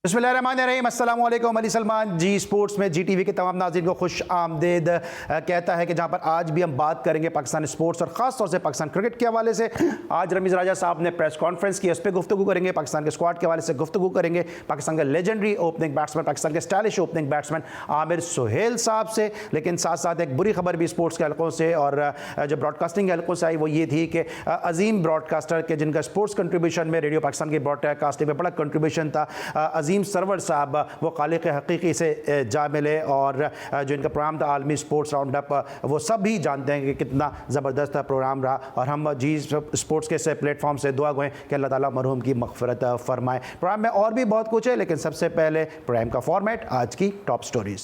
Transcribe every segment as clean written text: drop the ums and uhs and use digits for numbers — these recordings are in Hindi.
बिस्मिल्लाहिर्रहमानिर्रहीम, अस्सलाम वालेकुम। अली सलमान जी स्पोर्ट्स में GTV के तमाम नाज़रीन को खुश आमदेद कहता है कि जहां पर आज भी हम बात करेंगे पाकिस्तान स्पोर्ट्स और ख़ास तौर से पाकिस्तान क्रिकेट के हवाले से। आज रमीज़ राजा साहब ने प्रेस कॉन्फ्रेंस की, उस पर गुफ्तगू करेंगे, पाकिस्तान के स्क्वाड के हवाले से गुफ्तगू करेंगे, पाकिस्तान के लेजेंडरी ओपनिंग बैट्समैन, पाकिस्तान के stylish opening batsman Aamer Sohail साहब से। लेकिन साथ साथ एक बुरी खबर भी स्पोर्ट्स के हलकों से और जो ब्रॉडकास्टिंग हलकों से आई वो ये थी कि अजीम ब्रॉडकास्टर के जिनका स्पोर्ट्स कंट्रीब्यूशन में रेडियो पाकिस्तान की ब्रॉडकास्टिंग में बड़ा कंट्रीब्यूशन था, अजीम सरवर साहब वो खालिक हकीकी से जा मिले और जो इनका प्रोग्राम था आलमी स्पोर्ट्स राउंड अप, वो सब भी जानते हैं कि कितना ज़बरदस्त प्रोग्राम रहा। और हम जी स्पोर्ट्स के प्लेटफॉर्म से दुआ गए कि अल्लाह ताला मरहूम की मग़फ़िरत फरमाए। प्रोग्राम में और भी बहुत कुछ है, लेकिन सबसे पहले प्रोग्राम का फॉर्मेट, आज की टॉप स्टोरीज।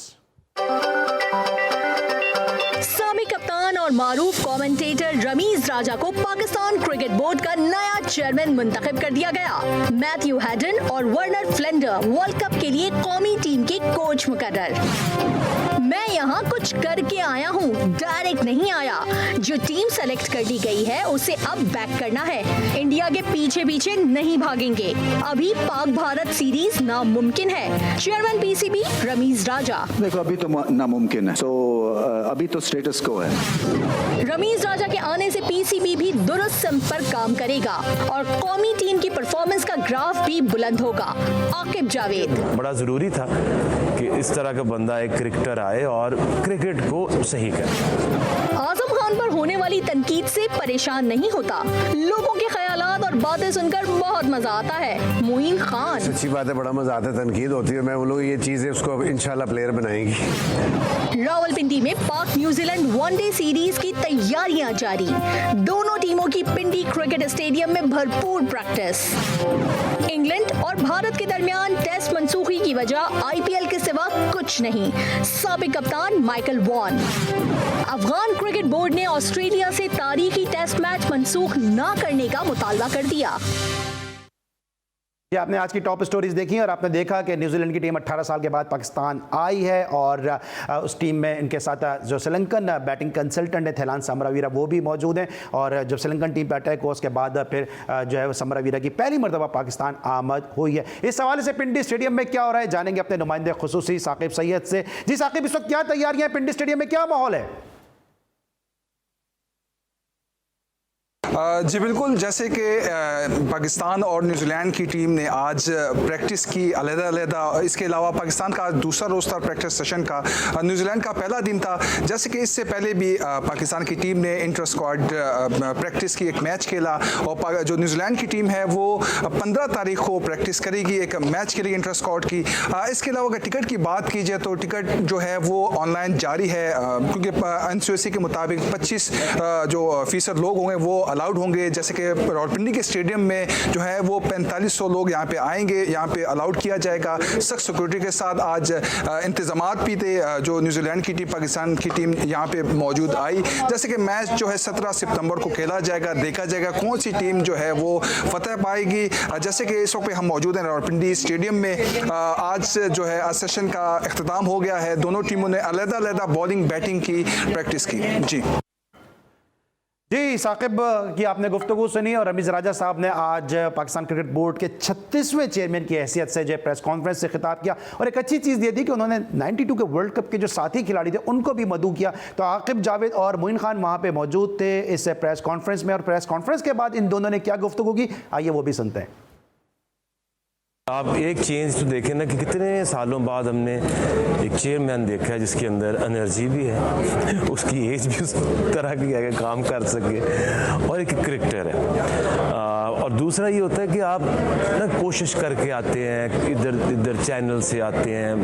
साबिक कप्तान और मारूफ कमेंटेटर रमीज राजा को पाकिस्तान क्रिकेट बोर्ड का नया चेयरमैन मुंतखब कर दिया गया। मैथ्यू हैडन और वर्नर फ्लेंडर वर्ल्ड कप के लिए कौमी टीम के कोच मुकर्रर। मैं यहाँ कुछ करके आया हूँ, डायरेक्ट नहीं आया। जो टीम सेलेक्ट कर ली गई है उसे अब बैक करना है। इंडिया के पीछे पीछे नहीं भागेंगे। अभी पाक भारत सीरीज नामुमकिन है। चेयरमैन PCB रमीज राजा। देखो अभी तो नामुमकिन है, अभी तो स्टेटस को है। रमीज राजा के आने से PCB भी दुरुस्त सिमत पर काम करेगा और कौमी टीम की परफॉर्मेंस का ग्राफ भी बुलंद होगा। आकिब जावेद। बड़ा ज़रूरी था कि इस तरह का बंदा एक क्रिकेटर आए और क्रिकेट को सही करे। आजम खान पर होने वाली तनकीद से परेशान नहीं होता। लोगों के ख्यालात और बातें सुनकर बहुत मजा आता है। मोइन खान। सच्ची बात है, बड़ा मजा आता है, तनकीद होती है। मैं वो लोग ये चीजें उसको इंशाल्लाह प्लेयर बनाएंगी। रावलपिंडी में पाक न्यूजीलैंड वनडे सीरीज की तैयारियां जारी। दोनों टीमों की पिंडी क्रिकेट स्टेडियम में भरपूर प्रैक्टिस। इंग्लैंड और भारत के दरमियान टेस्ट मनसूखी की वजह IPL के सिवा कुछ नहीं। साबिक कप्तान Michael Vaughan. Afghan cricket board ने ऑस्ट्रेलिया से तारीखी टेस्ट मैच मनसूख न करने का मुतालबा कर दिया। आपने आज की टॉप स्टोरीज देखी और आपने देखा कि न्यूजीलैंड की टीम 18 साल के बाद पाकिस्तान आई है और उस टीम में इनके साथ जो श्रीलंकन बैटिंग कंसल्टेंट है थैलान समरावीरा वो भी मौजूद हैं। और जब श्रीलंकन टीम पे अटैक हुआ उसके बाद फिर जो है समरावीरा की पहली मरतबा पाकिस्तान आमद हुई है। इस हवाले से पिंडी स्टेडियम में क्या हो रहा है जानेंगे अपने नुमाइंदे खुसूसी साकिब सैयद से। जी साकिब, इस वक्त क्या तैयारियां हैं, पिंडी स्टेडियम में क्या माहौल है? जी बिल्कुल, जैसे कि पाकिस्तान और न्यूजीलैंड की टीम ने आज प्रैक्टिस की अलग-अलग। इसके अलावा पाकिस्तान का दूसरा रोज़ था प्रैक्टिस सेशन का, न्यूजीलैंड का पहला दिन था। जैसे कि इससे पहले भी पाकिस्तान की टीम ने इंटर स्क्वाड प्रैक्टिस की, एक मैच खेला। और जो न्यूजीलैंड की टीम है वो 15 तारीख को प्रैक्टिस करेगी, एक मैच खेलेगी इंटर स्क्वाड की। इसके अलावा अगर टिकट की बात की जाए तो टिकट जो है वो ऑनलाइन जारी है, क्योंकि NCOC के मुताबिक 25% लोग होंगे वो अलाउड होंगे। जैसे कि रावलपिंडी के स्टेडियम में जो है वो 4500 लोग यहाँ पे आएंगे, यहाँ पे अलाउड किया जाएगा सख्त सिक्योरिटी के साथ। आज इंतजामात भी थे। जो न्यूजीलैंड की टीम पाकिस्तान की टीम यहाँ पे मौजूद आई। जैसे कि मैच जो है 17 सितंबर को खेला जाएगा, देखा जाएगा कौन सी टीम जो है वो फतह पाएगी। जैसे कि इस वक्त हम मौजूद हैं रावलपिंडी स्टेडियम में। आज जो है आज सेशन का अख्ताम हो गया है। दोनों टीमों ने अलग-अलग बॉलिंग बैटिंग की प्रैक्टिस की। जी साकिब की आपने गुफ्तगू सुनी और रमीज राजा साहब ने आज पाकिस्तान क्रिकेट बोर्ड के 36वें चेयरमैन की हैसियत से जो प्रेस कॉन्फ्रेंस से खिताब किया। और एक अच्छी चीज़ ये थी कि उन्होंने 92 के वर्ल्ड कप के जो साथी खिलाड़ी थे उनको भी मदऊ किया। तो आकिब जावेद और मोइन खान वहाँ पे मौजूद थे इस प्रेस कॉन्फ्रेंस में और प्रेस कॉन्फ्रेंस के बाद इन दोनों ने क्या गुफ्तगू की, आइए वो भी सुनते हैं। आप एक चेंज तो देखें ना कि कितने सालों बाद हमने एक चेयरमैन देखा है जिसके अंदर एनर्जी भी है, उसकी एज भी उस तरह की है कि काम कर सके, और एक क्रिकेटर है। और दूसरा ये होता है कि आप ना कोशिश करके आते हैं, इधर चैनल से आते हैं,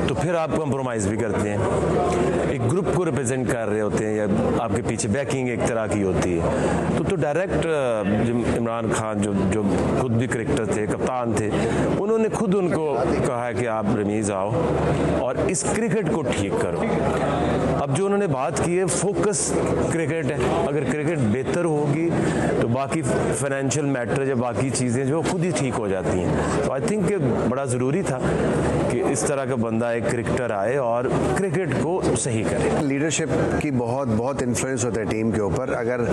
तो फिर आप कंप्रोमाइज़ भी करते हैं, एक ग्रुप को रिप्रेजेंट कर रहे होते हैं या आपके पीछे बैकिंग एक तरह की होती है। तो डायरेक्ट इमरान खान जो खुद भी क्रिकेटर थे, कप्तान थे, उन्होंने खुद उनको कहा कि आप रमीज़ आओ और इस क्रिकेट को ठीक करो। अब जो उन्होंने बात की है फोकस क्रिकेट है, अगर क्रिकेट बेहतर होगी तो बाकी फाइनेंशियल मैटर या बाकी चीज़ें जो खुद ही ठीक हो जाती हैं। तो आई थिंक बड़ा ज़रूरी था कि कि इस तरह का बंदा एक क्रिकेटर आए और क्रिकेट को सही करे। लीडरशिप की बहुत बहुत इन्फ्लुएंस होता है टीम के ऊपर। अगर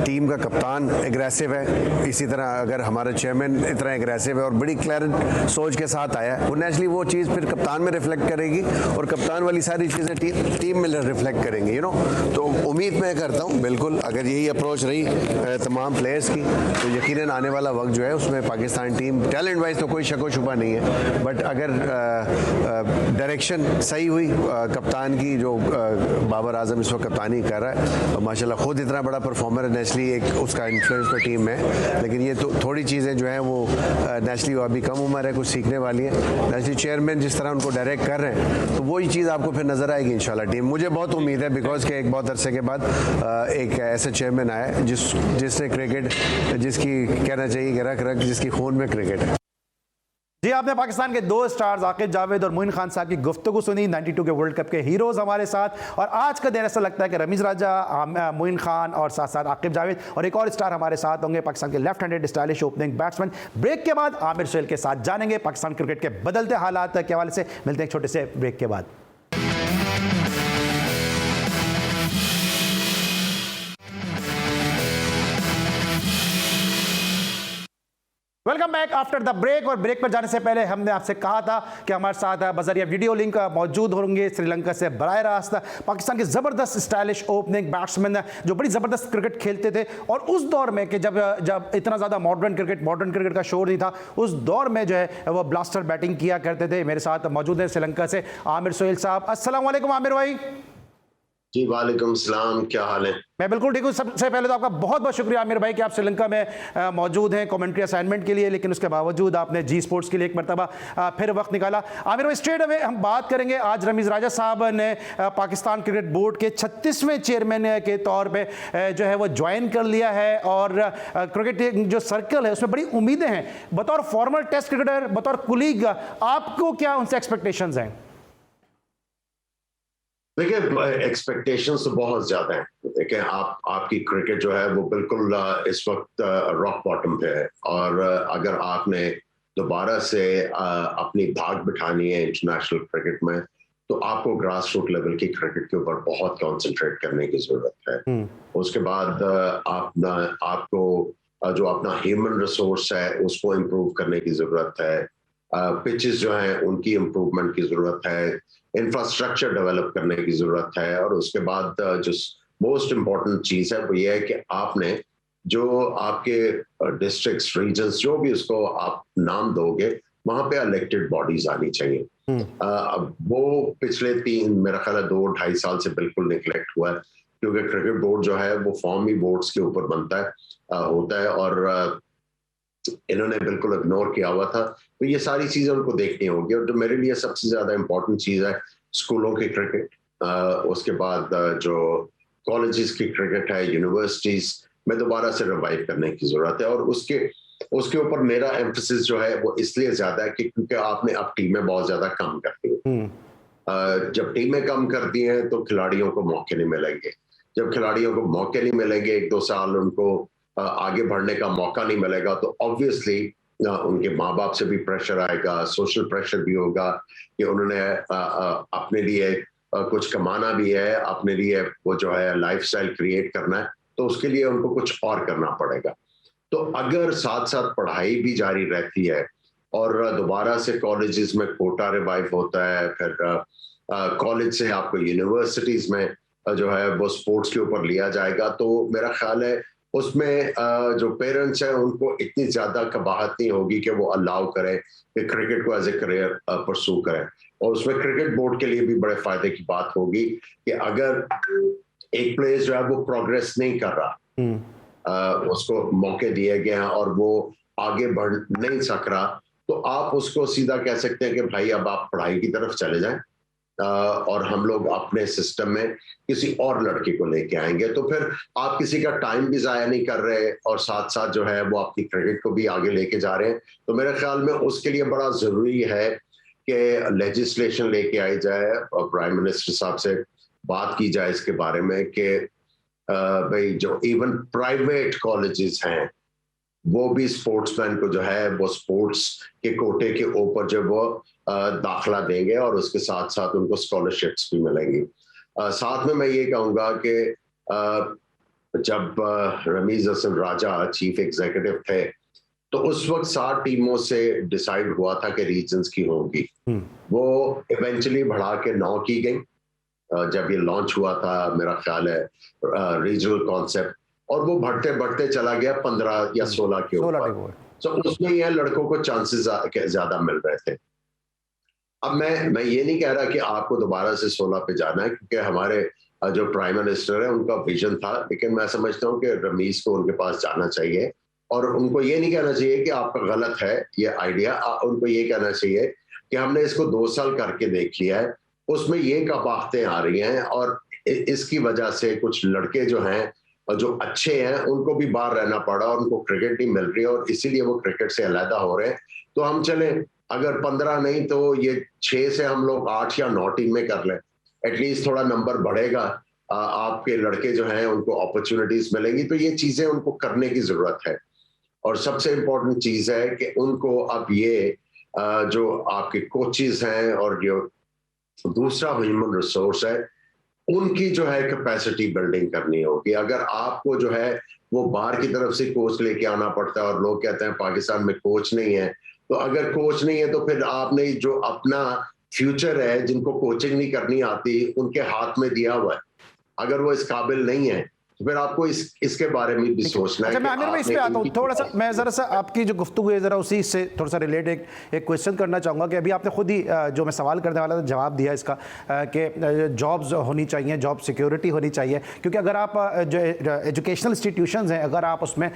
टीम का कप्तान एग्रेसिव है, इसी तरह अगर हमारा चेयरमैन इतना एग्रेसिव है और बड़ी क्लियर सोच के साथ आया है, वो नेचुरली वो चीज़ फिर कप्तान में रिफ्लेक्ट करेगी और कप्तान वाली सारी चीज़ें टीम में रिफ्लेक्ट करेंगी, यू नो। तो उम्मीद मैं करता हूँ बिल्कुल अगर यही अप्रोच रही तमाम प्लेयर्स की तो यकीनन आने वाला वक्त जो है उसमें पाकिस्तान टीम टैलेंट वाइज तो कोई शक व शुबा नहीं है, बट अगर डायरेक्शन सही हुई कप्तान की, जो बाबर आजम इस वक्त कप्तानी कर रहा है, माशाल्लाह खुद इतना बड़ा परफॉर्मर है, नेचुरली एक उसका इन्फ्लुएंस तो टीम में है, लेकिन ये तो थोड़ी चीज़ें जो हैं वो नेचुरली वो अभी कम उम्र है, कुछ सीखने वाली है। नेचुरली चेयरमैन जिस तरह उनको डायरेक्ट कर रहे हैं तो वही चीज़ आपको फिर नजर आएगी इंशाल्लाह टीम। मुझे बहुत उम्मीद है बिकॉज के एक बहुत अरसे के बाद एक ऐसा चेयरमैन आया जिसने क्रिकेट, जिसकी कहना चाहिए कि रख जिसकी खून में क्रिकेट है। जी, आपने पाकिस्तान के 2 स्टार्स आकिब जावेद और मोइन खान साहब की गुफ्तगू सुनी, 92 के वर्ल्ड कप के हीरोज़ हमारे साथ। और आज का दिन ऐसा लगता है कि रमीज़ राजा, मोइन खान और साथ साथ आकिब जावेद और एक और स्टार हमारे साथ होंगे, पाकिस्तान के left handed stylish opening batsman. Break के बाद आमिर सोहेल के साथ जानेंगे पाकिस्तान क्रिकेट के बदलते हालात के हवाले से। मिलते हैं एक छोटे से ब्रेक के बाद। Welcome back after the break. और ब्रेक पर जाने से पहले हमने आपसे कहा था कि हमारे साथ बजरिया वीडियो लिंक मौजूद होंगे श्रीलंका से बराह रास्त पाकिस्तान के ज़बरदस्त स्टाइलिश ओपनिंग बैट्समैन जो बड़ी ज़बरदस्त क्रिकेट खेलते थे। और उस दौर में कि जब इतना ज़्यादा मॉडर्न क्रिकेट का शोर नहीं था, उस दौर में जो है वो ब्लास्टर बैटिंग किया करते थे। मेरे साथ मौजूद हैं श्रीलंका से आमिर सोहेल साहब। अस्सलाम वालेकुम आमिर भाई। जी वालेकुम सलाम, क्या हाल है? मैं बिल्कुल ठीक हूँ। सबसे पहले तो आपका बहुत बहुत शुक्रिया आमिर भाई कि आप श्रीलंका में मौजूद हैं कमेंट्री असाइनमेंट के लिए, लेकिन उसके बावजूद आपने जी स्पोर्ट्स के लिए एक मरतबा फिर वक्त निकाला। आमिर भाई, स्ट्रेट अवे हम बात करेंगे। आज रमीज़ राजा साहब ने पाकिस्तान क्रिकेट बोर्ड के 36वें चेयरमैन के तौर पर जो है वो ज्वाइन कर लिया है और क्रिकेट जो सर्कल है उसमें बड़ी उम्मीदें हैं। बतौर फॉर्मर टेस्ट क्रिकेटर, बतौर कुलीग, आपको क्या उनसे एक्सपेक्टेशंस हैं? देखिए, एक्सपेक्टेशंस तो बहुत ज्यादा हैं। देखिए, आपकी क्रिकेट जो है वो बिल्कुल इस वक्त रॉक बॉटम पे है, और अगर आपने दोबारा से अपनी भाग बिठानी है इंटरनेशनल क्रिकेट में, तो आपको ग्रास रूट लेवल की क्रिकेट के ऊपर बहुत कंसंट्रेट करने की जरूरत है। उसके बाद आपको जो अपना ह्यूमन रिसोर्स है उसको इम्प्रूव करने की जरूरत है। पिचेस जो हैं उनकी इम्प्रूवमेंट की जरूरत है, इंफ्रास्ट्रक्चर डेवलप करने की जरूरत है। और उसके बाद जो मोस्ट इम्पॉर्टेंट चीज है वो ये है कि आपने जो आपके डिस्ट्रिक्ट्स, रीजन्स, जो भी उसको आप नाम दोगे, वहां पे इलेक्टेड बॉडीज आनी चाहिए। वो पिछले मेरा ख्याल है 2-2.5 साल से बिल्कुल निगलेक्ट हुआ है, क्योंकि क्रिकेट बोर्ड जो है वो फॉर्म ही बोर्ड्स के ऊपर बनता है होता है, और इन्होंने बिल्कुल इग्नोर किया हुआ था। तो ये सारी चीजें उनको देखनी होगी। और जो मेरे लिए सबसे ज्यादा इंपॉर्टेंट चीज है, स्कूलों की क्रिकेट, उसके बाद जो कॉलेजेस की क्रिकेट है, यूनिवर्सिटीज में दोबारा से रिवाइव करने की जरूरत है। और उसके ऊपर मेरा एम्फेसिस जो है वो इसलिए ज्यादा है कि क्योंकि आपने अब टीमें बहुत ज्यादा कम कर दी हैं। जब टीमें कम कर दी हैं तो खिलाड़ियों को मौके नहीं मिलेंगे। जब खिलाड़ियों को मौके नहीं मिलेंगे, 1-2 साल उनको आगे बढ़ने का मौका नहीं मिलेगा, तो ऑब्वियसली उनके माँ बाप से भी प्रेशर आएगा, सोशल प्रेशर भी होगा कि उन्होंने अपने लिए कुछ कमाना भी है, अपने लिए वो जो है लाइफस्टाइल क्रिएट करना है, तो उसके लिए उनको कुछ और करना पड़ेगा। तो अगर साथ साथ पढ़ाई भी जारी रहती है और दोबारा से कॉलेजेस में कोटा रिवाइव होता है, फिर कॉलेज से आपको यूनिवर्सिटीज में जो है वो स्पोर्ट्स के ऊपर लिया जाएगा, तो मेरा ख्याल है उसमें जो पेरेंट्स हैं उनको इतनी ज्यादा कबाहत नहीं होगी कि वो अलाउ करें कि क्रिकेट को एज ए करियर परसू करें। और उसमें क्रिकेट बोर्ड के लिए भी बड़े फायदे की बात होगी कि अगर एक प्लेयर जो है वो प्रोग्रेस नहीं कर रहा, उसको मौके दिए गए हैं और वो आगे बढ़ नहीं सक रहा, तो आप उसको सीधा कह सकते हैं कि भाई अब आप पढ़ाई की तरफ चले जाएं और हम लोग अपने सिस्टम में किसी और लड़के को लेके आएंगे। तो फिर आप किसी का टाइम भी जाया नहीं कर रहे और साथ साथ जो है वो अपनी क्रिकेट को भी आगे लेके जा रहे हैं। तो मेरे ख्याल में उसके लिए बड़ा जरूरी है कि लेजिस्लेशन लेके आई जाए और प्राइम मिनिस्टर साहब से बात की जाए इसके बारे में कि भाई जो इवन प्राइवेट कॉलेजेस हैं वो भी स्पोर्ट्समैन को जो है वो स्पोर्ट्स के कोटे के ऊपर जो वो दाखला देंगे और उसके साथ साथ उनको स्कॉलरशिप्स भी मिलेंगी। साथ में मैं ये कहूँगा कि जब रमीज हसन राजा चीफ एग्जीक्यूटिव थे तो उस वक्त 7 टीमों से डिसाइड हुआ था कि रीजन्स की होंगी। वो इवेंचुअली बढ़ा के 9 की गई जब ये लॉन्च हुआ था, मेरा ख्याल है रीजनल कॉन्सेप्ट, और वो बढ़ते बढ़ते चला गया 15 या 16 के ऊपर। तो उसमें यह लड़कों को चांसेस ज्यादा मिल रहे थे। अब मैं ये नहीं कह रहा कि आपको दोबारा से 16 पे जाना है, क्योंकि हमारे जो प्राइम मिनिस्टर है उनका विजन था, लेकिन मैं समझता हूँ कि रमीज को उनके पास जाना चाहिए और उनको ये नहीं कहना चाहिए कि आपका गलत है ये आइडिया। उनको ये कहना चाहिए कि हमने इसको 2 साल करके देख लिया है, उसमें ये कबाहतें आ रही हैं और इसकी वजह से कुछ लड़के जो हैं जो अच्छे हैं उनको भी बाहर रहना पड़ा और उनको क्रिकेट नहीं मिल रही है और इसीलिए वो क्रिकेट से अलहदा हो रहे हैं। तो हम चले, अगर 15 नहीं तो ये 6 से हम लोग 8 या 9 टीम में कर लें, एटलीस्ट थोड़ा नंबर बढ़ेगा, आपके लड़के जो हैं उनको अपॉर्चुनिटीज मिलेंगी। तो ये चीजें उनको करने की जरूरत है। और सबसे इम्पोर्टेंट चीज है कि उनको अब ये जो आपके कोचेस हैं और जो दूसरा ह्यूमन रिसोर्स है उनकी जो है कैपेसिटी बिल्डिंग करनी होगी। अगर आपको जो है वो बाहर की तरफ से कोच लेके आना पड़ता है और लोग कहते हैं पाकिस्तान में कोच नहीं है, तो अगर कोच नहीं है तो फिर आपने जो अपना फ्यूचर है, जिनको कोचिंग नहीं करनी आती, उनके हाथ में दिया हुआ है। अगर वो इस काबिल नहीं है तो फिर आपको इसके बारे में भी सोचना है। मैं आमिर भाई इस पे आता हूँ थोड़ा सा, मैं ज़रा सा आपकी जो गुफ्तगू है ज़रा उसी से थोड़ा सा रिलेट एक क्वेश्चन करना चाहूँगा कि अभी आपने खुद ही जो मैं सवाल करने वाला था जवाब दिया इसका कि जॉब्स होनी चाहिए, जॉब सिक्योरिटी होनी चाहिए, क्योंकि अगर आप जो एजुकेशनल इंस्टीट्यूशंस हैं अगर आप उसमें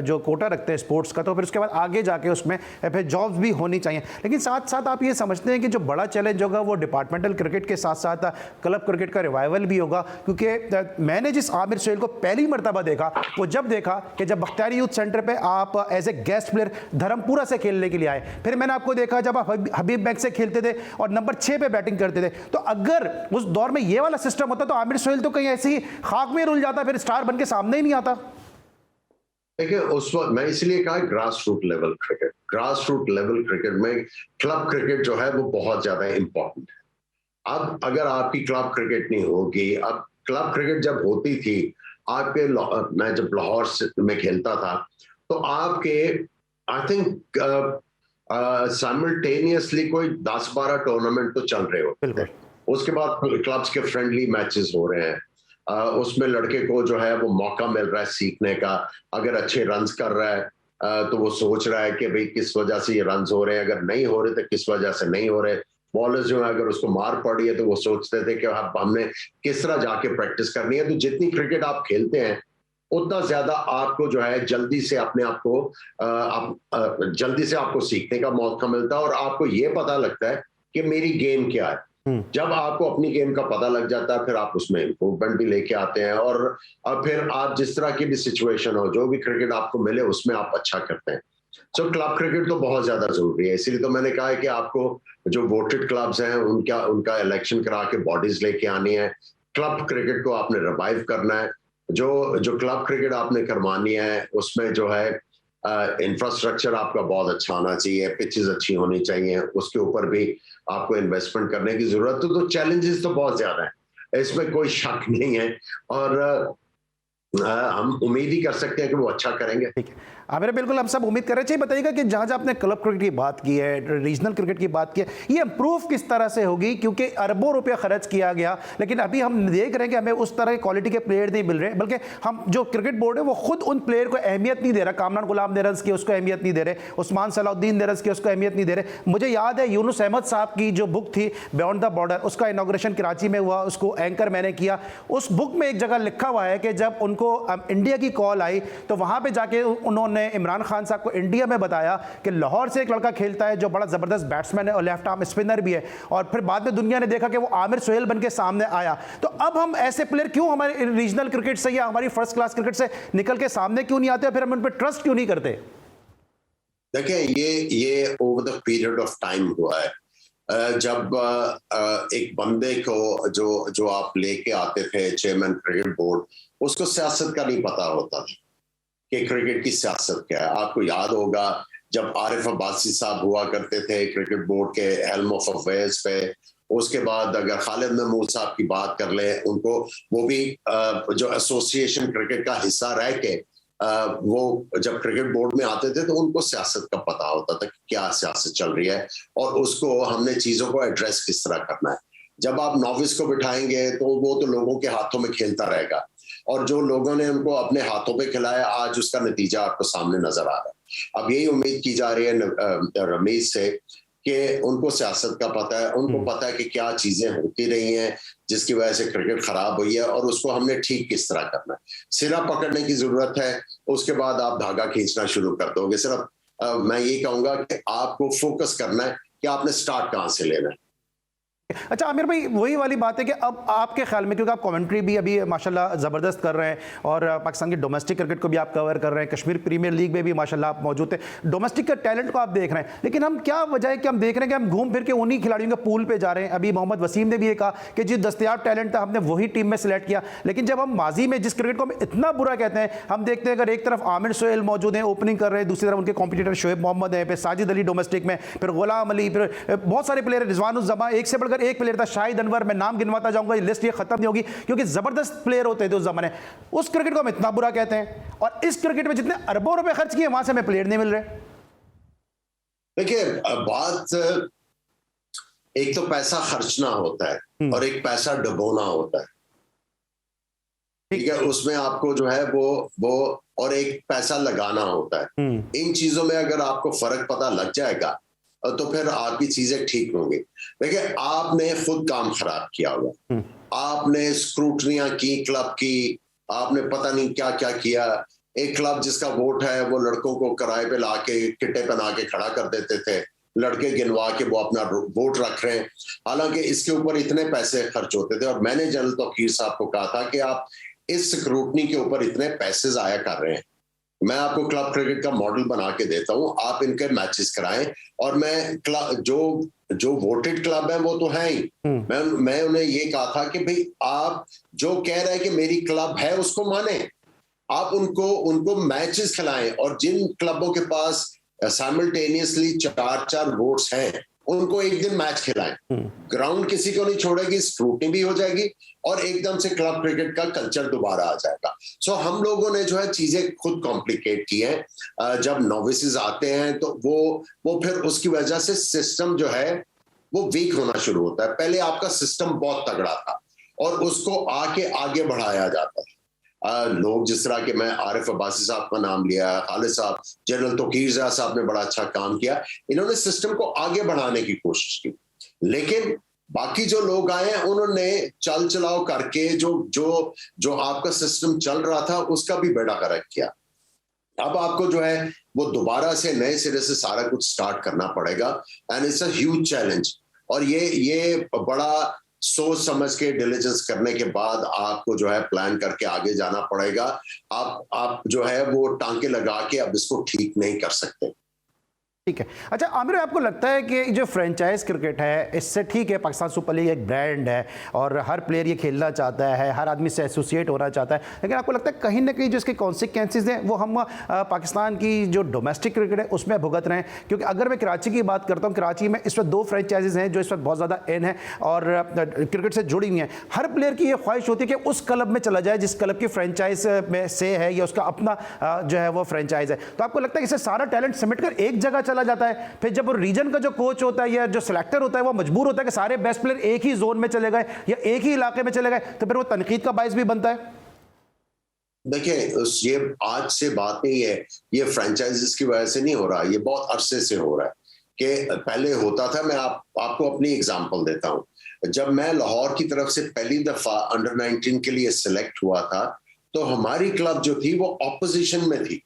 जो कोटा रखते हैं स्पोर्ट्स का, तो फिर उसके बाद आगे जाके उसमें फिर जॉब्स भी होनी चाहिए। लेकिन साथ साथ आप ये समझते हैं कि जो बड़ा चैलेंज होगा वो डिपार्टमेंटल क्रिकेट के साथ साथ क्लब क्रिकेट का रिवाइवल भी होगा, क्योंकि मैंने जिस आमिर सुहेल को पहली मर्तबा देखा वो जब देखा कि जब बख्तियारी यूथ सेंटर पे आप as a guest player Dharampura से खेलने के लिए आए, फिर मैंने आपको देखा जब आप हबीब बैंक से खेलते थे और नंबर 6 पे बैटिंग करते थे। तो अगर उस दौर में ये वाला सिस्टम होता तो आमिर सुहेल तो कहीं ऐसे ही खाक में रुल जाता, फिर स्टार बन के सामने ही नहीं आता। देखिए उस वक्त मैं इसलिए कहा grass root level cricket, grass root level cricket में क्लब क्रिकेट जो है वो बहुत ज्यादा इंपॉर्टेंट है। अब अगर आपकी क्लब क्रिकेट नहीं होगी, अब क्लब क्रिकेट जब होती थी आपके, मैं जब लाहौर में खेलता था तो आपके आई थिंक साइमल्टेनियसली कोई 10-12 टूर्नामेंट तो चल रहे होते थे। उसके बाद क्लब्स के फ्रेंडली मैचेस हो रहे हैं, उसमें लड़के को जो है वो मौका मिल रहा है सीखने का। अगर अच्छे रन्स कर रहा है तो वो सोच रहा है कि भाई किस वजह से ये रन्स हो रहे हैं, अगर नहीं हो रहे तो किस वजह से नहीं हो रहे। बॉलर्स जो है अगर उसको मार पड़ी है तो वो सोचते थे कि हमने किस तरह जाके प्रैक्टिस करनी है। तो जितनी क्रिकेट आप खेलते हैं उतना ज्यादा आपको जो है जल्दी से अपने आप को जल्दी से आपको सीखने का मौका मिलता है और आपको ये पता लगता है कि मेरी गेम क्या है। जब आपको अपनी गेम का पता लग जाता है फिर आप उसमें इम्प्रूवमेंट भी लेके आते हैं और फिर आप जिस तरह की भी सिचुएशन हो, जो भी क्रिकेट आपको मिले उसमें आप अच्छा करते हैं। सो क्लब क्रिकेट तो बहुत ज्यादा जरूरी है। इसीलिए तो मैंने कहा है कि आपको जो वोटेड क्लब्स हैं उनका इलेक्शन करा के बॉडीज लेके आनी है। क्लब क्रिकेट को आपने रिवाइव करना है। जो क्लब क्रिकेट आपने करवानी है उसमें जो है इंफ्रास्ट्रक्चर आपका बहुत अच्छा होना चाहिए, पिचेस अच्छी होनी चाहिए, उसके ऊपर भी आपको इन्वेस्टमेंट करने की जरूरत है। तो चैलेंजेस तो बहुत ज्यादा है, इसमें कोई शक नहीं है और हम उम्मीद ही कर सकते हैं कि वो अच्छा करेंगे। ठीक है आमिर, बिल्कुल हम सब उम्मीद कर रहे हैं। बताइएगा कि जहाँ जहाँ आपने क्लब क्रिकेट की बात की है, रीजनल क्रिकेट की बात की है, ये इंप्रूव किस तरह से होगी, क्योंकि अरबों रुपया खर्च किया गया लेकिन अभी हम देख रहे हैं कि हमें उस तरह की क्वालिटी के प्लेयर नहीं मिल रहे, बल्कि हम जो क्रिकेट बोर्ड है वो खुद उन प्लेयर को अहमियत नहीं दे रहा। कामरान गुलाम ने रन्स की उसको अहमियत नहीं दे रहे, उस्मान सलाउद्दीन ने रन्स की उसको अहमियत नहीं दे रहे। मुझे याद है यूनुस अहमद साहब की जो बुक थी बियॉन्ड द बॉर्डर, उसका इनॉग्रेशन कराची में हुआ, उसको एंकर मैंने किया। उस बुक में एक जगह लिखा हुआ है कि जब उनको इंडिया की कॉल आई तो वहाँ पर जाके उन्होंने इमरान खान को इंडिया में बताया कि लाहौर से एक लड़का खेलता है जो बड़ा जबरदस्त बैट्समैन है और लेफ्ट आर्म स्पिनर भी है, और फिर बाद में दुनिया ने देखा कि वो आमिर सुहेल बन के सामने आया। तो अब हम ऐसे प्लेयर क्यों हमारे रीजनल क्रिकेट से या हमारी फर्स्ट क्लास क्रिकेट से निकल के सामने क्यों नहीं आते, फिर हम उन पर ट्रस्ट क्यों नहीं करते? देखिए ये over the period of time हुआ है। जब एक बंदे को जो आप लेके आते थे चेयरमैन क्रिकेट बोर्ड, उसको सियासत का नहीं पता होता था, कि क्रिकेट की सियासत क्या है। आपको याद होगा जब आरिफ अब्बासी साहब हुआ करते थे क्रिकेट बोर्ड के हेल्म ऑफ अफेयर्स पे, उसके बाद अगर खालिद महमूद साहब की बात कर ले, उनको वो भी जो एसोसिएशन क्रिकेट का हिस्सा रह के वो जब क्रिकेट बोर्ड में आते थे तो उनको सियासत का पता होता था कि क्या सियासत चल रही है और उसको हमने चीजों को एड्रेस किस तरह करना है। जब आप नॉविस को बिठाएंगे तो वो तो लोगों के हाथों में खेलता रहेगा, और जो लोगों ने उनको अपने हाथों पे खिलाया आज उसका नतीजा आपको सामने नजर आ रहा है। अब यही उम्मीद की जा रही है रमीज से कि उनको सियासत का पता है, उनको पता है कि क्या चीजें होती रही हैं जिसकी वजह से क्रिकेट खराब हुई है और उसको हमने ठीक किस तरह करना है। सिरा पकड़ने की जरूरत है, उसके बाद आप धागा खींचना शुरू कर दोगे। सिर्फ मैं ये कहूंगा कि आपको फोकस करना है कि आपने स्टार्ट कहां से लेना है। अच्छा आमिर भाई, वही वाली बात है कि अब आपके ख्याल में, क्योंकि आप कमेंट्री भी अभी माशाल्लाह ज़बरदस्त कर रहे हैं और पाकिस्तान की डोमेस्टिक क्रिकेट को भी आप कवर कर रहे हैं, कश्मीर प्रीमियर लीग में भी माशाल्लाह आप मौजूद थे, डोमेस्टिक का टैलेंट को आप देख रहे हैं, लेकिन हम क्या वजह है कि हम देख रहे हैं कि हम घूम फिर के उन्हीं खिलाड़ियों के पूल पे जा रहे हैं। अभी मोहम्मद वसीम ने भी ये कहा कि जो दस्तयाब टैलेंट था हमने वही टीम में सिलेक्ट किया, लेकिन जब हम माजी में जिस क्रिकेट को हम इतना बुरा कहते हैं, हम देखते हैं अगर एक तरफ आमिर सोहेल मौजूद हैं ओपनिंग कर रहे हैं, दूसरी तरफ उनके कॉम्पिटिटर शोएब मोहम्मद हैं, फिर साजिद अली डोमेस्टिक में, फिर गुलाम अली, फिर बहुत सारे प्लेयर, रिजवानुज़्ज़मा, एक से बढ़कर एक प्लेयर था, शाहिद अनवर, मैं नाम गिनवाता जाऊंगा, ये लिस्ट ये खत्म नहीं होगी क्योंकि जबरदस्त प्लेयर होते थे उस जमाने। उस क्रिकेट को हम इतना बुरा कहते हैं और इस क्रिकेट में जितने अरबों रुपए खर्च किए वहां से हमें प्लेयर नहीं मिल रहे। देखिए बात, एक तो पैसा खर्चना होता है और एक पैसा डबोना होता है, ठीक है, उसमें आपको जो है वो और एक पैसा लगाना होता है। इन चीजों में अगर आपको फर्क पता लग जाएगा तो फिर आपकी चीजें ठीक होंगी। देखिए आपने खुद काम खराब किया हुआ, आपने स्क्रूटनियां की क्लब की, आपने पता नहीं क्या क्या किया। एक क्लब जिसका वोट है वो लड़कों को किराए पे लाके किट्टे पहना के खड़ा कर देते थे, लड़के गिनवा के वो अपना वोट रख रहे हैं, हालांकि इसके ऊपर इतने पैसे खर्च होते थे। और मैंने जनरल तौकीर साहब को कहा था कि आप इस स्क्रूटनी के ऊपर इतने पैसे जाया कर रहे हैं, मैं आपको क्लब क्रिकेट का मॉडल बना के देता हूं, आप इनके मैचेस कराएं। और मैं क्लब जो वोटेड क्लब है वो तो है ही, मैं उन्हें ये कहा था कि भाई आप जो कह रहे हैं कि मेरी क्लब है उसको माने, आप उनको मैचेस खिलाएं, और जिन क्लबों के पास साइमल्टेनियसली 4-4 वोट्स हैं उनको एक दिन मैच खिलाएं। ग्राउंड किसी को नहीं छोड़ेगी, स्क्रूटनी भी हो जाएगी और एकदम से क्लब क्रिकेट का कल्चर दोबारा आ जाएगा। सो हम लोगों ने जो है चीजें खुद कॉम्प्लिकेट की हैं। जब नोविसेस आते हैं तो वो फिर उसकी वजह से सिस्टम जो है वो वीक होना शुरू होता है। पहले आपका सिस्टम बहुत तगड़ा था और उसको आगे बढ़ाया जाता है। लोग जिस तरह के, मैं आरिफ अब्बासी साहब का नाम लिया, खालिद साहब, जनरल तौकीर साहब ने बड़ा अच्छा काम किया, इन्होंने सिस्टम को आगे बढ़ाने की कोशिश की। लेकिन बाकी जो लोग आए हैं उन्होंने चल चलाओ करके जो आपका सिस्टम चल रहा था उसका भी बेड़ा गर्क किया। अब आपको जो है वो दोबारा से नए सिरे से सारा कुछ स्टार्ट करना पड़ेगा, and it's a huge challenge. और ये बड़ा सोच समझ के डिलीजेंस करने के बाद आपको जो है प्लान करके आगे जाना पड़ेगा। आप जो है वो टांके लगा के अब इसको ठीक नहीं कर सकते। ठीक है। अच्छा आमिर, आपको लगता है कि जो फ्रेंचाइज क्रिकेट है इससे, ठीक है पाकिस्तान सुपर लीग एक ब्रांड है और हर प्लेयर ये खेलना चाहता है, हर आदमी से एसोसिएट होना चाहता है, लेकिन आपको लगता है कहीं ना कहीं जो इसके कॉन्सिक्वेंसेज हैं वो हम पाकिस्तान की जो डोमेस्टिक क्रिकेट है उसमें भुगत रहे हैं? क्योंकि अगर मैं कराची की बात करता हूँ, कराची में इस वक्त 2 फ्रेंचाइजीज हैं जो इस वक्त बहुत ज़्यादा इन है और क्रिकेट से जुड़ी हुई हैं। हर प्लेयर की ये ख्वाहिश होती है कि उस क्लब में चला जाए जिस क्लब की फ्रेंचाइज में से है या उसका अपना जो है वो फ्रेंचाइज है। तो आपको लगता है कि इससे सारा टैलेंट समेट कर एक जगह चला जाता है, फिर जब रीजन का जो कोच होता है या जो सिलेक्टर होता है वो मजबूर होता है कि सारे बेस्ट प्लेयर एक ही जोन में चले गए या एक ही इलाके में चले गए, तो फिर वो तनकीद का बायस भी बनता है? देखिए ये आज से बात नहीं है, ये फ्रेंचाइजीज की वजह से नहीं हो रहा, ये बहुत अरसे से हो रहा है। कि पहले होता था, मैं आपको अपनी एग्जांपल देता हूं। जब मैं लाहौर की तरफ से पहली दफा अंडर 19 के लिए सिलेक्ट हुआ था तो हमारी क्लब जो थी वो ऑपोजिशन में थी।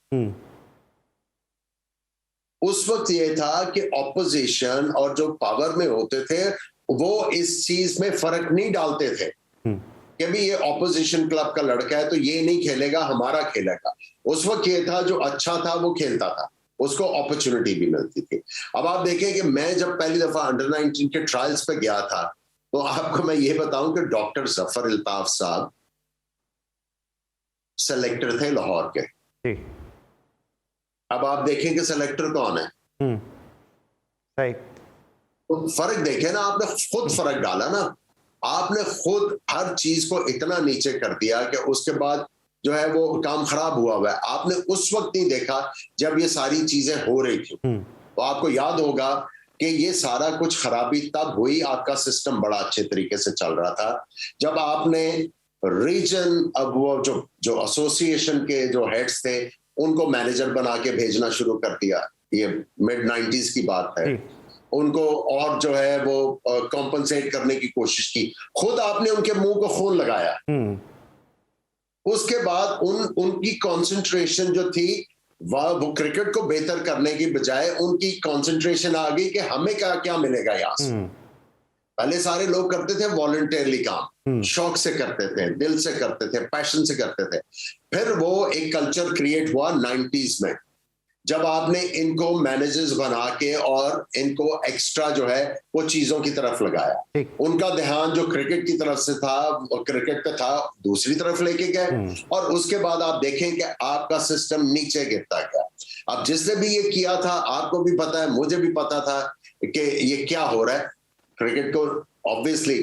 उस वक्त ये था कि ऑपोजिशन और जो पावर में होते थे वो इस चीज में फर्क नहीं डालते थे कि भी ये ऑपोजिशन क्लब का लड़का है तो ये नहीं खेलेगा, हमारा खेलेगा। उस वक्त ये था जो अच्छा था वो खेलता था, उसको अपॉर्चुनिटी भी मिलती थी। अब आप देखें कि मैं जब पहली दफा अंडर 19 के ट्रायल्स पे गया था तो आपको मैं ये बताऊं कि डॉक्टर जफर अल्ताफ साहब सेलेक्टर थे लाहौर के। अब आप देखें कि सेलेक्टर कौन है, सही। तो फर्क देखे ना, आपने खुद फर्क डाला ना, आपने खुद हर चीज को इतना नीचे कर दिया कि उसके बाद जो है वो काम खराब हुआ है। आपने उस वक्त नहीं देखा जब ये सारी चीजें हो रही थी। तो आपको याद होगा कि ये सारा कुछ खराबी तब हुई, आपका सिस्टम बड़ा अच्छे तरीके से चल रहा था जब आपने रीजन, अब वो जो एसोसिएशन के जो हेड्स थे उनको मैनेजर बना के भेजना शुरू कर दिया। ये मिड 90s की बात है। उनको और जो है वो कॉम्पनसेट करने की कोशिश की, खुद आपने उनके मुंह को खून लगाया। उसके बाद उनकी कंसंट्रेशन जो थी वो क्रिकेट को बेहतर करने की बजाय उनकी कंसंट्रेशन आ गई कि हमें क्या क्या मिलेगा यहाँ से। पहले सारे लोग करते थे वॉलंटियरली काम, शौक से करते थे, दिल से करते थे, पैशन से करते थे। फिर वो एक कल्चर क्रिएट हुआ 90s में, जब आपने इनको मैनेजर्स बना के और इनको एक्स्ट्रा जो है वो चीजों की तरफ लगाया। उनका ध्यान जो क्रिकेट की तरफ से था, क्रिकेट पे था, दूसरी तरफ लेके गए। और उसके बाद आप देखें कि आपका सिस्टम नीचे गिरता गया। अब जिसने भी ये किया था, आपको भी पता है, मुझे भी पता था कि ये क्या हो रहा है। क्रिकेट को ऑब्वियसली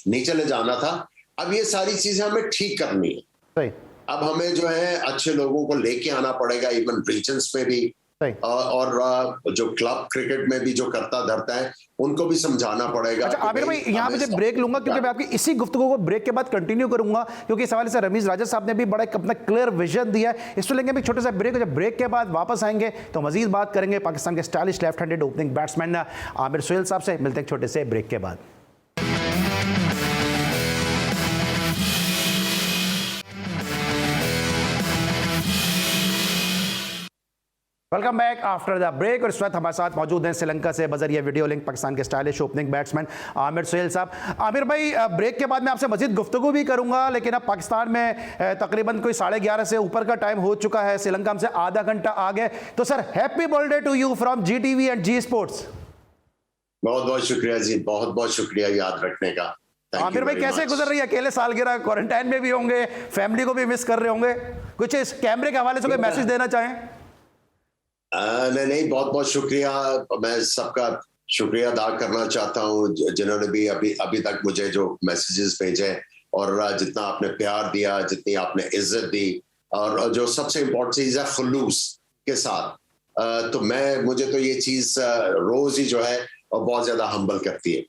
नीचे ले जाना था। अब ये सारी चीजें हमें ठीक करनी है। अब हमें जो है अच्छे लोगों को लेके आना पड़ेगा, इवन रीजन्स में भी, और जो क्लब क्रिकेट में भी जो करता धरता है उनको भी समझाना पड़ेगा। अच्छा आमिर भाई, यहाँ मुझे ब्रेक लूंगा क्योंकि मैं आपकी इसी गुफ्तगू को ब्रेक के बाद कंटिन्यू करूंगा, क्योंकि इस हवाले से रमीज राजा साहब ने भी बड़ा अपना क्लियर विजन दिया है। इसको लेंगे एक छोटे सा ब्रेक। जब ब्रेक के बाद वापस आएंगे तो मजीद बात करेंगे पाकिस्तान के stylish left handed opening batsman Aamer Sohail साहब से। मिलते हैं छोटे से ब्रेक के बाद। Welcome back after the break. और इस वक्त हमारे साथ मौजूद हैं श्रीलंका से बजरिया वीडियो लिंक पाकिस्तान के stylish opening batsman Aamer Sohail साहब। आमिर भाई, ब्रेक के बाद मैं आपसे मजीद गुफ्तगू भी करूंगा, लेकिन अब पाकिस्तान में तकरीबन कोई 11:30 से ऊपर का टाइम हो चुका है। श्रीलंका हमसे आधा घंटा आगे। तो sir, happy birthday to you from GTV and Geo sports. बहुत बहुत शुक्रिया जी, बहुत बहुत शुक्रिया याद रखने का। आमिर भाई, कैसे गुजर रही है अकेले सालगिरह? क्वारंटाइन में भी होंगे, फैमिली को भी मिस कर रहे होंगे। कुछ इस कैमरे के हवाले से कोई मैसेज देना चाहें? नहीं, बहुत बहुत शुक्रिया। मैं सबका शुक्रिया अदा करना चाहता हूँ जिन्होंने भी अभी तक मुझे जो मैसेजेस भेजे और जितना आपने प्यार दिया, जितनी आपने इज्जत दी, और जो सबसे इम्पोर्टेंट चीज है खुलूस के साथ। तो मुझे तो ये चीज रोज ही जो है बहुत ज्यादा हम्बल करती है।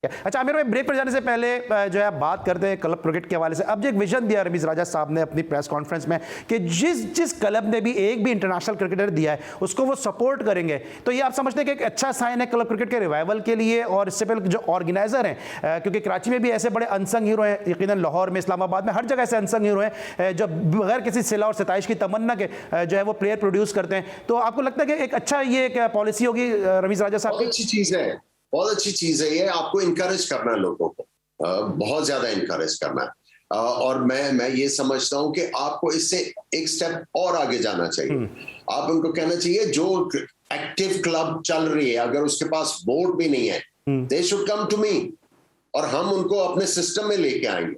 अच्छा आमिर भाई, ब्रेक पर जाने से पहले जो है आप बात करते हैं क्लब क्रिकेट के हवाले से। अब जो एक विजन दिया रमीज राजा साहब ने अपनी प्रेस कॉन्फ्रेंस में कि जिस क्लब ने भी एक भी इंटरनेशनल क्रिकेटर दिया है उसको वो सपोर्ट करेंगे, तो ये आप समझते हैं कि एक अच्छा साइन है क्लब क्रिकेट के रिवाइवल के लिए? और इससे पहले जो ऑर्गेनाइजर हैं, क्योंकि कराची में भी ऐसे बड़े अनसंग हीरो हैं, यकीनन लाहौर में, इस्लामाबाद में, हर जगह ऐसे अनसंग हीरो हैं जो बगैर किसी सिला और सिताइश की तमन्ना के जो है वो प्लेयर प्रोड्यूस करते हैं। तो आपको लगता है कि एक अच्छा ये पॉलिसी होगी रमीज राजा साहब? बहुत अच्छी चीज है, बहुत अच्छी चीज है ये। आपको इनकरेज करना है लोगों को, बहुत ज्यादा इनकरेज करना है। और मैं ये समझता हूं कि आपको इससे एक स्टेप और आगे जाना चाहिए। आप उनको कहना चाहिए जो एक्टिव क्लब चल रही है, अगर उसके पास बोर्ड भी नहीं है, they should come to me, और हम उनको अपने सिस्टम में लेके आएंगे।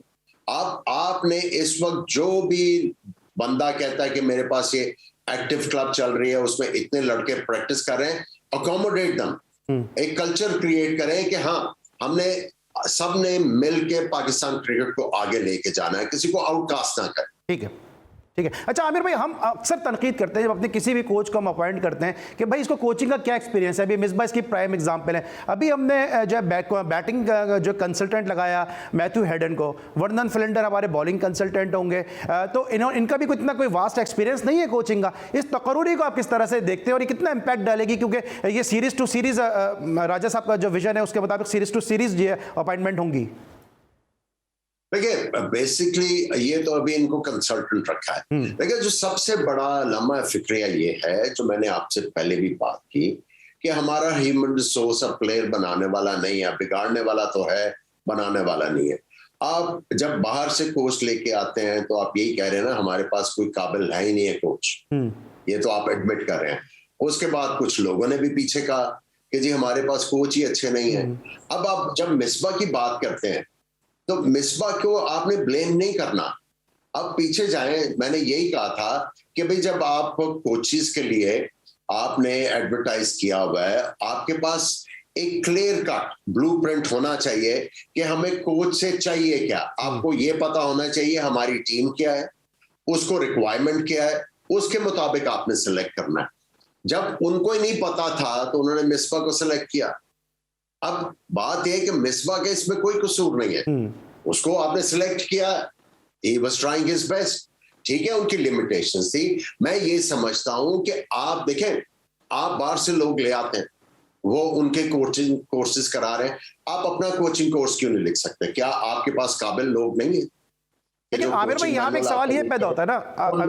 आपने इस वक्त जो भी बंदा कहता है कि मेरे पास ये एक्टिव क्लब चल रही है, उसमें इतने लड़के प्रैक्टिस कर रहे हैं, अकोमोडेट दम, एक कल्चर क्रिएट करें कि हाँ, हमने सबने मिलके पाकिस्तान क्रिकेट को आगे लेके जाना है, किसी को आउटकास्ट ना करें। ठीक है, ठीक है। अच्छा आमिर भाई, हम अक्सर तनकीद करते हैं जब अपने किसी भी कोच को हम अपॉइंट करते हैं कि भाई इसको कोचिंग का क्या एक्सपीरियंस है। अभी मिसबा इसकी प्राइम एग्जांपल है। अभी हमने जो बैटिंग का जो कंसल्टेंट लगाया मैथ्यू हेडन को, वर्नन फ्लेंडर हमारे बॉलिंग कंसल्टेंट होंगे, तो इनका भी इतना कोई वास्ट एक्सपीरियंस नहीं है कोचिंग का। इस तकरूरी को आप किस तरह से देखते हैं और ये कितना इंपैक्ट डालेगी? क्योंकि ये सीरीज टू सीरीज राजा साहब का जो विजन है उसके मुताबिक सीरीज टू सीरीज जो है अपॉइंटमेंट होंगी। देखिए, बेसिकली ये तो अभी इनको कंसल्टेंट रखा है। देखिए, जो सबसे बड़ा लम्हा फिक्रिया ये है, जो मैंने आपसे पहले भी बात की, कि हमारा ह्यूमन रिसोर्स अब प्लेयर बनाने वाला नहीं है, बिगाड़ने वाला तो है, बनाने वाला नहीं है। आप जब बाहर से कोच लेके आते हैं तो आप यही कह रहे हैं ना, हमारे पास कोई काबिल है ही नहीं है कोच, ये तो आप एडमिट कर रहे हैं। उसके बाद कुछ लोगों ने भी पीछे कहा कि जी हमारे पास कोच ही अच्छे नहीं है। अब आप जब मिसबा की बात करते हैं तो मिसबा को आपने ब्लेम नहीं करना, अब पीछे जाएं, मैंने यही कहा था कि भाई जब आप कोचेस के लिए आपने एडवर्टाइज किया हुआ है, आपके पास एक क्लियर कट ब्लूप्रिंट होना चाहिए कि हमें कोच से चाहिए क्या। आपको ये पता होना चाहिए हमारी टीम क्या है, उसको रिक्वायरमेंट क्या है, उसके मुताबिक आपने सिलेक्ट करना है। जब उनको ही नहीं पता था तो उन्होंने मिसबा को सिलेक्ट किया। अब बात यह है कि मिसबा के इसमें कोई कसूर नहीं है, उसको आपने सिलेक्ट किया, he was trying his best, ठीक है, उनकी लिमिटेशंस थी। मैं ये समझता हूं कि आप देखें, आप बाहर से लोग ले आते हैं, वो उनके कोचिंग कोर्सेज करा रहे हैं, आप अपना कोचिंग कोर्स क्यों नहीं लिख सकते? क्या आपके पास काबिल लोग नहीं है? लेकिन आमिर भाई यहाँ पे एक सवाल ये पैदा होता है ना,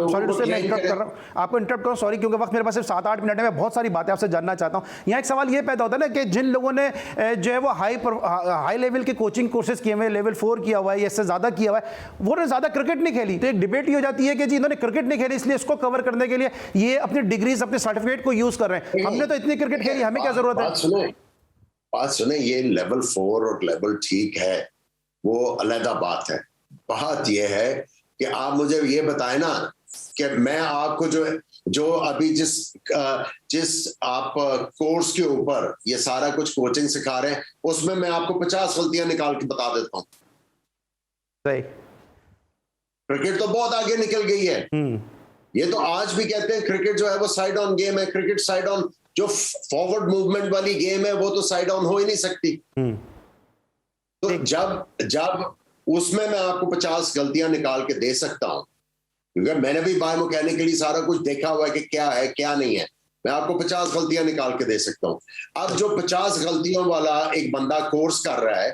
सॉरी टू से मैं इंटरप्ट कर रहा हूँ, आपको इंटरप्ट करूँ, सॉरी, क्योंकि वक्त मेरे पास सिर्फ 7-8 मिनट है, मैं बहुत सारी बातें आपसे जानना चाहता हूँ। यहाँ एक सवाल ये पैदा होता है ना कि जिन लोगों ने जो है वो हाई लेवल के कोचिंग कोर्सेज किए हुए, लेवल 4 किया हुआ है या इससे ज़्यादा किया हुआ है, वो ने ज़्यादा क्रिकेट नहीं खेली, तो एक डिबेट ये हो जाती है कि जी इन्होंने क्रिकेट नहीं खेली इसलिए इसको कवर करने के लिए ये अपनी डिग्रीज, अपने सर्टिफिकेट को यूज़ कर रहे हैं। हमने तो इतनी क्रिकेट खेली, हमें क्या ज़रूरत है? बात सुने, ये लेवल 4 और लेवल ठीक है, वो अलग बात है। बात यह है कि आप मुझे ये बताएं ना कि मैं आपको जो अभी जिस आप कोर्स के ऊपर ये सारा कुछ कोचिंग सिखा रहे हैं, उसमें मैं आपको 50 गलतियां निकाल के बता देता हूं। सही, क्रिकेट तो बहुत आगे निकल गई है। ये तो आज भी कहते हैं क्रिकेट जो है वो साइड ऑन गेम है, क्रिकेट साइड ऑन, जो फॉरवर्ड मूवमेंट वाली गेम है वो तो साइड ऑन हो ही नहीं सकती। तो जब उसमें मैं आपको 50 गलतियां निकाल के दे सकता हूं, क्योंकि मैंने भी बायोमैकेनिकली सारा कुछ देखा हुआ है कि क्या है क्या नहीं है, मैं आपको 50 गलतियां निकाल के दे सकता हूं। अब जो 50 गलतियों वाला एक बंदा कोर्स कर रहा है,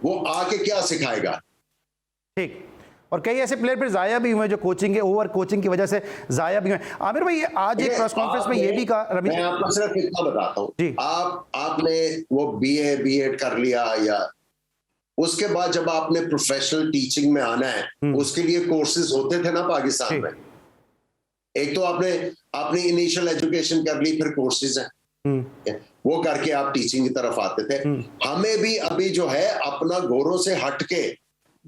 वो आके क्या सिखाएगा? ठीक, और कई ऐसे प्लेयर फिर जाया भी हुए जो कोचिंग के ओवर कोचिंग की वजह से जाया भी हुए। आमिर भाई आज एक प्रेस कॉन्फ्रेंस में ये भी कहा, रमेश, मैं आपको सिर्फ इतना बताता हूं, आपने वो बीएड कर लिया, या उसके बाद जब आपने प्रोफेशनल टीचिंग में आना है, उसके लिए कोर्सेज होते थे ना पाकिस्तान में। एक तो आपने अपनी इनिशियल एजुकेशन कर ली, फिर कोर्सेज हैं, वो करके आप टीचिंग की तरफ आते थे। हमें भी अभी जो है अपना गोरों से हट के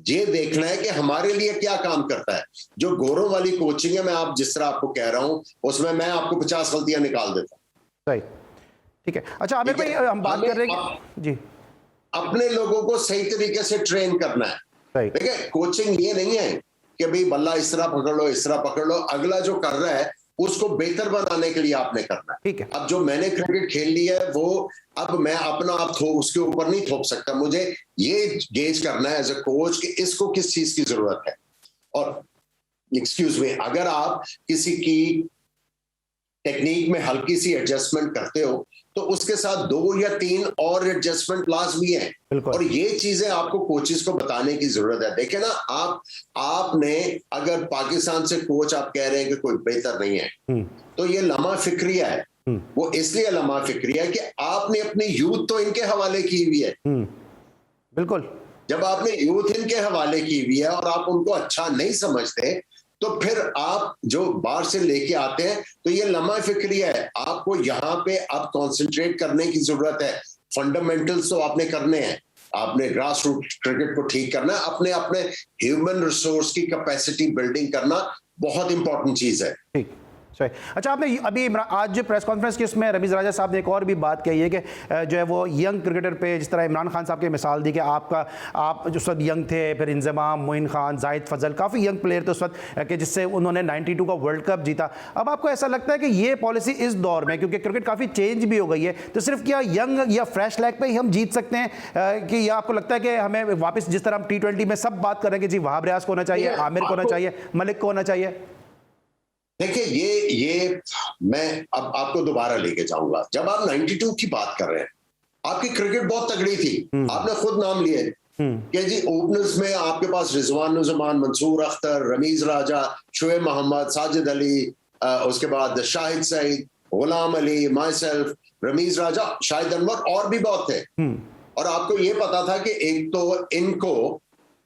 ये देखना है कि हमारे लिए क्या काम करता है। जो गोरों वाली कोचिंग है, मैं आप जिस तरह आपको कह रहा हूं, उसमें मैं आपको 50 गलतियां निकाल देता हूं। सही, ठीक है। अच्छा आमिर भाई, हम बात कर रहे हैं जी, अपने लोगों को सही तरीके से ट्रेन करना है। देखिए, कोचिंग ये नहीं है कि भाई बल्ला इस तरह पकड़ लो, इस तरह पकड़ लो, अगला जो कर रहा है उसको बेहतर बनाने के लिए आपने करना है। ठीक है। अब जो मैंने क्रिकेट खेल ली है, वो अब मैं अपना आप उसके ऊपर नहीं थोप सकता। मुझे ये गेज करना है एज अ कोच कि इसको किस चीज की जरूरत है। और एक्सक्यूज मी, अगर आप किसी की टेक्निक में हल्की सी एडजस्टमेंट करते हो तो उसके साथ 2 या 3 और एडजस्टमेंट लाजमी है, और ये चीजें आपको कोचेस को बताने की जरूरत है। देखे ना, आपने अगर पाकिस्तान से कोच आप कह रहे हैं कि कोई बेहतर नहीं है, तो ये लम्हा फिक्रिया है। वो इसलिए लम्हा फिक्रिया है कि आपने अपनी यूथ तो इनके हवाले की हुई है। बिल्कुल, जब आपने यूथ इनके हवाले की हुई है और आप उनको अच्छा नहीं समझते, तो फिर आप जो बाहर से लेके आते हैं, तो ये लम्हा फिक्रिया है। आपको यहाँ पे अब कंसंट्रेट करने की जरूरत है। फंडामेंटल्स तो आपने करने हैं, आपने ग्रास रूट क्रिकेट को ठीक करना है, अपने अपने ह्यूमन रिसोर्स की कैपेसिटी बिल्डिंग करना बहुत इंपॉर्टेंट चीज है। ठीक, सही। अच्छा, आपने अभी आज जो प्रेस कॉन्फ्रेंस की उसमें रमीज राजा साहब ने एक और भी बात कही है कि जो है वो यंग क्रिकेटर पे, जिस तरह इमरान खान साहब की मिसाल दी कि आप जो सब यंग थे, फिर इंजमाम, मोइन खान, जाहिद फजल, काफ़ी यंग प्लेयर थे उस वक्त कि जिससे उन्होंने 92 का वर्ल्ड कप जीता। अब आपको ऐसा लगता है कि ये पॉलिसी इस दौर में, क्योंकि क्रिकेट काफ़ी चेंज भी हो गई है, तो सिर्फ क्या यंग या फ्रेश लैग पे ही हम जीत सकते हैं, कि या आपको लगता है कि हमें वापस जिस तरह हम T20 में सब बात करें कि जी वहाब रियाज को होना चाहिए, आमिर को होना चाहिए, मलिक को होना चाहिए? देखिए, ये मैं अब आपको दोबारा लेके जाऊंगा। जब आप 92 की बात कर रहे हैं, आपकी क्रिकेट बहुत तगड़ी थी, आपने खुद नाम लिए कि जी ओपनर्स में आपके पास रिजवान, मंसूर अख्तर, रमीज राजा, शोएब मोहम्मद, साजिद अली, उसके बाद शाहिद सईद, गुलाम अली, माई सेल्फ, रमीज राजा, शाहिद अनवर, और भी बहुत थे। और आपको ये पता था कि एक तो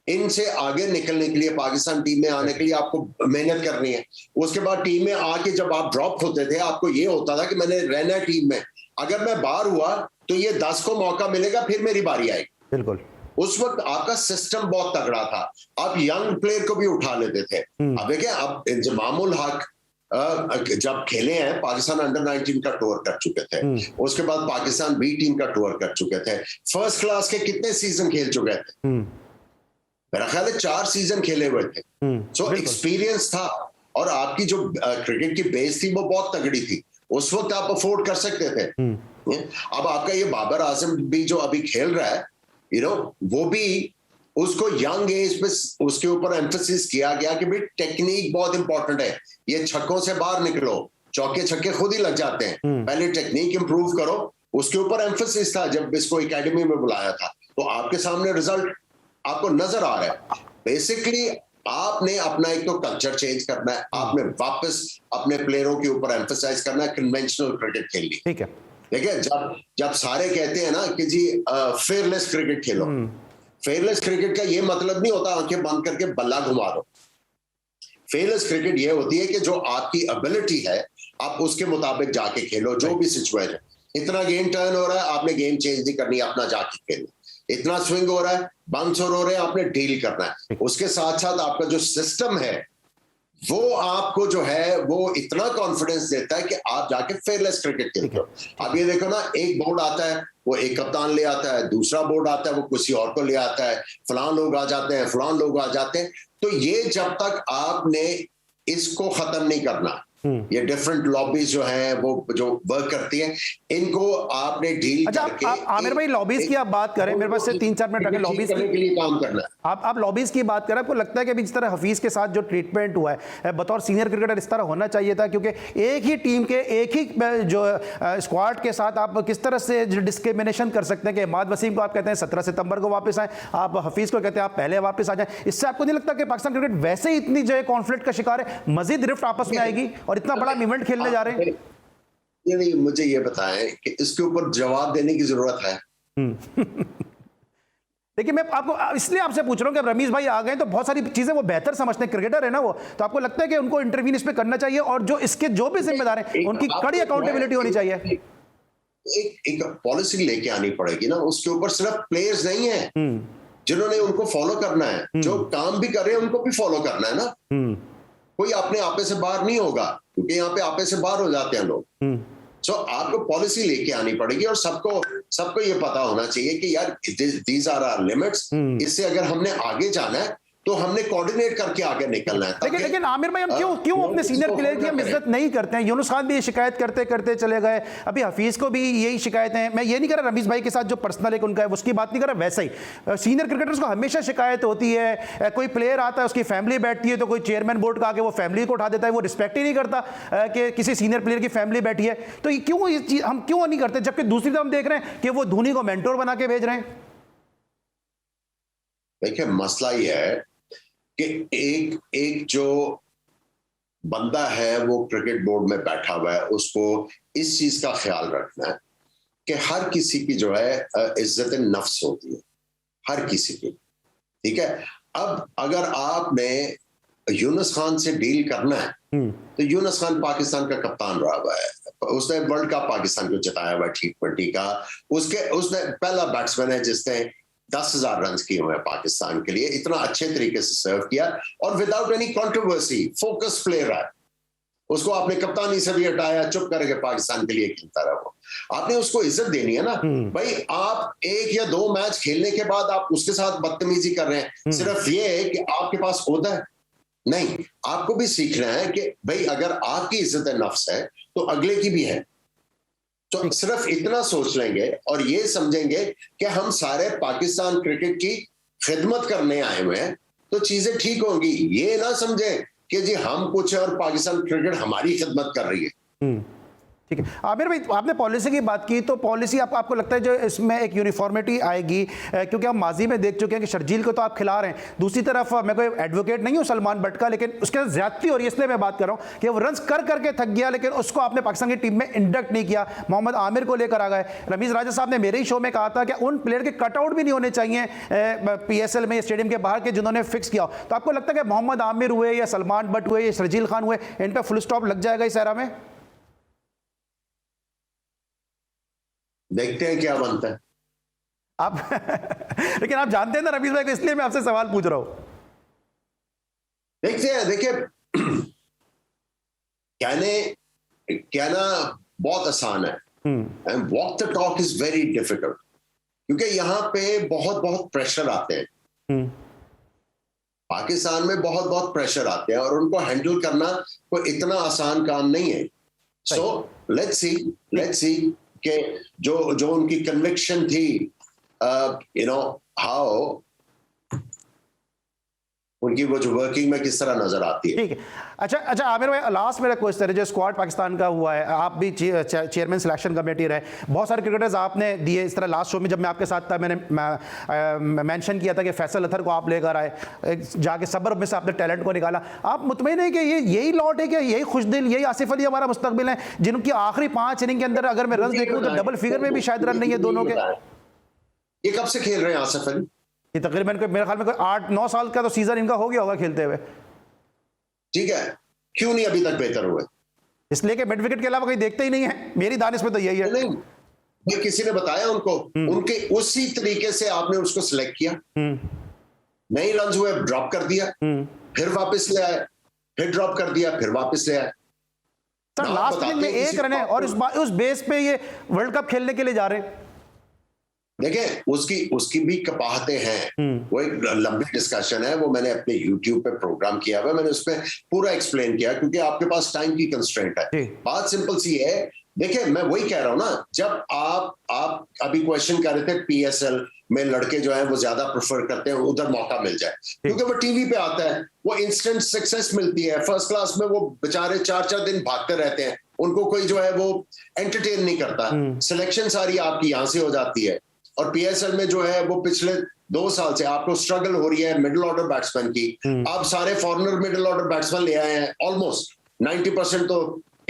इनसे आगे निकलने के लिए, पाकिस्तान टीम में आने के लिए आपको मेहनत करनी है। उसके बाद टीम में आके जब आप ड्रॉप होते थे, आपको ये होता था कि मैंने रहना है टीम में, अगर मैं बाहर हुआ तो ये 10 को मौका मिलेगा, फिर मेरी बारी आएगी। बिल्कुल। उस वक्त आपका सिस्टम बहुत तगड़ा था, आप यंग प्लेयर को भी उठा लेते थे। अब देखिए, अब इंजमामुल हक जब खेले हैं, पाकिस्तान अंडर 19 का टूर कर चुके थे, उसके बाद पाकिस्तान बी टीम का टूर कर चुके थे, फर्स्ट क्लास के कितने सीजन खेल चुके थे, मेरा ख्याल है 4 सीजन खेले हुए थे। सो एक्सपीरियंस था, और आपकी जो क्रिकेट की बेस थी वो बहुत तगड़ी थी, उस वक्त आप अफोर्ड कर सकते थे। अब आपका ये बाबर आजम भी जो अभी खेल रहा है, वो भी उसको यंग एज पे उसके ऊपर एम्फेसिस किया गया कि भाई टेक्निक बहुत इंपॉर्टेंट है, ये छक्कों से बाहर निकलो, चौके छक्के खुद ही लग जाते हैं, पहले टेक्निक इंप्रूव करो, उसके ऊपर एम्फेसिस था जब इसको एकेडमी में बुलाया था। तो आपके सामने रिजल्ट आपको नजर आ रहा है। बेसिकली आपने अपना एक तो कल्चर चेंज करना है, आपने वापस अपने प्लेयरों के ऊपर एम्फेसाइज करना है, कन्वेंशनल क्रिकेट खेलनी। ठीक है, देखिए, जब सारे कहते हैं ना कि जी फेयरलेस क्रिकेट खेलो, फेयरलेस क्रिकेट का ये मतलब नहीं होता आंखें बंद करके बल्ला घुमा दो। फेयरलेस क्रिकेट ये होती है कि जो आपकी एबिलिटी है आप उसके मुताबिक जाके खेलो, जो भी सिचुएशन। इतना गेम टर्न हो रहा है, आपने गेम चेंज नहीं करनी, अपना जाके खेलना। इतना स्विंग हो रहा है, बाउंसर हो रहे हैं, आपने डील करना है। उसके साथ साथ आपका जो सिस्टम है वो आपको जो है वो इतना कॉन्फिडेंस देता है कि आप जाके फेयरलेस क्रिकेट खेलते हो। अब ये देखो ना, एक बोर्ड आता है वो एक कप्तान ले आता है, दूसरा बोर्ड आता है वो किसी और को ले आता है, फलान लोग आ जाते हैं, फलान लोग आ जाते हैं। तो ये जब तक आपने इसको खत्म नहीं करना, ये डिफरेंट लॉबीज जो हैं वो जो वर्क करती हैं, इनको आपने डील करके। आमिर भाई, लॉबीज की आप बात करें, मेरे पास से 3-4 मिनट आगे लॉबीज के लिए काम करना है। आप लॉबीज की बात करें, आपको लगता है कि अभी जिस तरह हफीज के साथ जो ट्रीटमेंट हुआ है बतौर सीनियर क्रिकेटर, इस तरह होना चाहिए था? क्योंकि एक ही टीम के एक ही जो स्क्वाड के साथ आप किस तरह से डिस्क्रिमिनेशन कर सकते हैं कि इमाद वसीम को आप कहते हैं 17 सितंबर को वापस आए, आप हफीज को कहते हैं आप पहले वापस आ जाए। इससे आपको नहीं लगता कि पाकिस्तान क्रिकेट वैसे ही इतनी जो है कॉन्फ्लिक्ट का शिकार है, मजीद रिफ्ट आपस में आएगी और इतना बड़ा इवेंट खेलने जा रहे हैं? ये नहीं, मुझे ये बताएं कि इसके ऊपर जवाब देने की जरूरत है। देखिए, मैं आपको इसलिए आपसे पूछ रहा हूं कि रमीज भाई आ गए तो बहुत सारी चीजें वो बेहतर समझते हैं, क्रिकेटर है ना वो, तो आपको लगता है कि उनको इंटरवीन इस पे करना चाहिए और जो इसके जो भी जिम्मेदार हैं उनकी कड़ी अकाउंटेबिलिटी होनी चाहिए। एक पॉलिसी लेके आनी पड़ेगी ना, उसके ऊपर सिर्फ प्लेयर्स नहीं है जिन्होंने उनको फॉलो करना है, जो काम भी कर रहे हैं उनको भी फॉलो करना है ना। कोई अपने आपे से बाहर नहीं होगा, क्योंकि यहाँ पे आपे से बाहर हो जाते हैं लोग। सो आपको पॉलिसी लेके आनी पड़ेगी और सबको ये पता होना चाहिए कि यार दीज आर आवर लिमिट्स, इससे अगर हमने आगे जाना है तो हमने कोऑर्डिनेट करके आगे निकलना है। लेकिन आमिर भाई, हम क्यों अपने सीनियर प्लेयर की हम इज्जत नहीं करते हैं? यूनुस खान भी ये शिकायत करते करते चले गए, अभी हफीज को भी यही शिकायत है। मैं ये नहीं कर रहा रमीज भाई के साथ जो पर्सनल एक उनका है उसकी बात नहीं कर रहा, वैसा ही सीनियर क्रिकेटर्स को हमेशा शिकायत होती है, कोई प्लेयर आता है उसकी फैमिली बैठती है तो कोई चेयरमैन बोर्ड का आके वो फैमिली को उठा देता है, वो रिस्पेक्ट ही नहीं करता कि किसी सीनियर प्लेयर की फैमिली बैठी है। तो हम क्यों नहीं करते, जबकि दूसरी तरफ हम देख रहे हैं कि वो धोनी को मेंटोर बना के भेज रहे हैं? देखिए, मसला ये है कि एक जो बंदा है वो क्रिकेट बोर्ड में बैठा हुआ है, उसको इस चीज का ख्याल रखना है कि हर किसी की जो है इज्जत नफ्स होती है, हर किसी की। ठीक है, अब अगर आपने यूनुस खान से डील करना है तो यूनुस खान पाकिस्तान का कप्तान रहा हुआ है, उसने वर्ल्ड कप पाकिस्तान को जिताया हुआ T20 का, उसने पहला बैट्समैन है जिसने 10,000 रन किए हुए हैं पाकिस्तान के लिए, इतना अच्छे तरीके से सर्व किया और without any controversy focus player है। उसको आपने कप्तानी से भी हटाया, चुप करके पाकिस्तान के लिए खेलता रहा। वो आपने उसको इज्जत देनी है ना भाई। आप 1 या 2 मैच खेलने के बाद आप उसके साथ बदतमीजी कर रहे हैं, सिर्फ ये है कि आपके पास ओहदा है नहीं, आपको भी सीखना है कि भाई अगर आपकी इज्जत नफ्स है तो अगले की भी है। तो सिर्फ इतना सोच लेंगे और ये समझेंगे कि हम सारे पाकिस्तान क्रिकेट की खिदमत करने आए हुए हैं तो चीजें ठीक होंगी। ये ना समझें कि जी हम कुछ है और पाकिस्तान क्रिकेट हमारी खिदमत कर रही है। ठीक है, आमिर भाई, आपने पॉलिसी की बात की, तो पॉलिसी आपको लगता है जो इसमें एक यूनिफॉर्मिटी आएगी? क्योंकि हम माजी में देख चुके हैं कि शर्जील को तो आप खिला रहे हैं, दूसरी तरफ मैं कोई एडवोकेट नहीं हूं सलमान बट का, लेकिन उसके साथ ज्यादती हो रही है, इसलिए मैं बात कर रहा हूं कि वो रन्स कर करके थक गया लेकिन उसको आपने पाकिस्तान की टीम में इंडक्ट नहीं किया, मोहम्मद आमिर को लेकर आ गए। रमीज राजा साहब ने मेरे ही शो में कहा था कि उन प्लेयर के कटआउट भी नहीं होने चाहिए PSL में, स्टेडियम के बाहर के, जिन्होंने फिक्स किया। तो आपको लगता है कि मोहम्मद आमिर हुए या सलमान बट हुए या शर्जील खान हुए, इन पर फुल स्टॉप लग जाएगा इस एरा में? देखते हैं क्या बनता है। आप लेकिन आप जानते हैं ना रमीज भाई को, इसलिए मैं आपसे सवाल पूछ रहा हूं। देखिए कहना बहुत आसान है, and walk the talk is very difficult, क्योंकि यहाँ पे बहुत प्रेशर आते हैं। पाकिस्तान में बहुत प्रेशर आते हैं और उनको हैंडल करना कोई इतना आसान काम नहीं है। सो लेट्स सी कि जो उनकी कन्विक्शन थी, हाउ उनकी वो जो वर्किंग में किस तरह नजर आती है। ठीक है, अच्छा आमिर भाई, लास्ट मेरा क्वेश्चन है, जो स्क्वाड पाकिस्तान का हुआ है, आप भी चेयरमैन सिलेक्शन कमेटी रहे, बहुत सारे क्रिकेटर्स आपने दिए इस तरह। लास्ट शो में जब मैं आपके साथ था, मैंने मेंशन किया था कि फैसल अतर को आप लेकर आए, जाके सबर में से आपने टैलेंट को निकाला। आप मुतमईन है कि यही लॉट है, कि यही खुशदिल, यही आसिफ अली हमारा मुस्तकबिल है, जिनकी आखिरी 5 इनिंग के अंदर अगर मैं रन देखूं तो डबल फिगर में भी शायद रन नहीं है दोनों के। ये कब से खेल रहे हैं आसिफ अली? ये तकरीबन मेरे ख्याल में कोई 8-9 साल का तो सीजन इनका हो गया होगा खेलते हुए। ठीक है, क्यों नहीं अभी तक बेहतर हुए? इसलिए कि मिड विकेट के अलावा कहीं देखते ही नहीं है, मेरी दानिश में तो यही है। नहीं, ये किसी ने बताया उनको? उनके उसी तरीके से आपने उसको सिलेक्ट किया, नहीं रन हुए ड्रॉप कर दिया, फिर वापस ले आए, फिर ड्रॉप कर दिया, फिर वापस ले आए। सर लास्ट इनिंग में 1 रन है और उस बेस पे ये वर्ल्ड कप खेलने के लिए जा रहे हैं। देखें, उसकी भी कपाहतें हैं, वो एक लंबी डिस्कशन है, वो मैंने अपने YouTube पे प्रोग्राम किया हुआ है, मैंने उसमें पूरा एक्सप्लेन किया, क्योंकि आपके पास टाइम की कंस्ट्रेंट है। बात सिंपल सी है। देखिए, मैं वही कह रहा हूं ना, जब आप अभी क्वेश्चन कर रहे थे PSL में लड़के जो है वो ज्यादा प्रेफर करते हैं उधर मौका मिल जाए, क्योंकि वो टीवी पे आता है, वो इंस्टेंट सक्सेस मिलती है। फर्स्ट क्लास में वो बेचारे 4-4 दिन भागते रहते हैं, उनको कोई जो है वो एंटरटेन नहीं करता। सिलेक्शन सारी आपकी यहां से हो जाती है। और PSL में जो है वो पिछले 2 साल से आपको स्ट्रगल हो रही है मिडिल ऑर्डर बैट्समैन की। आप सारे फॉरेनर मिडिल ऑर्डर बैट्समैन ले आए हैं, ऑलमोस्ट 90% तो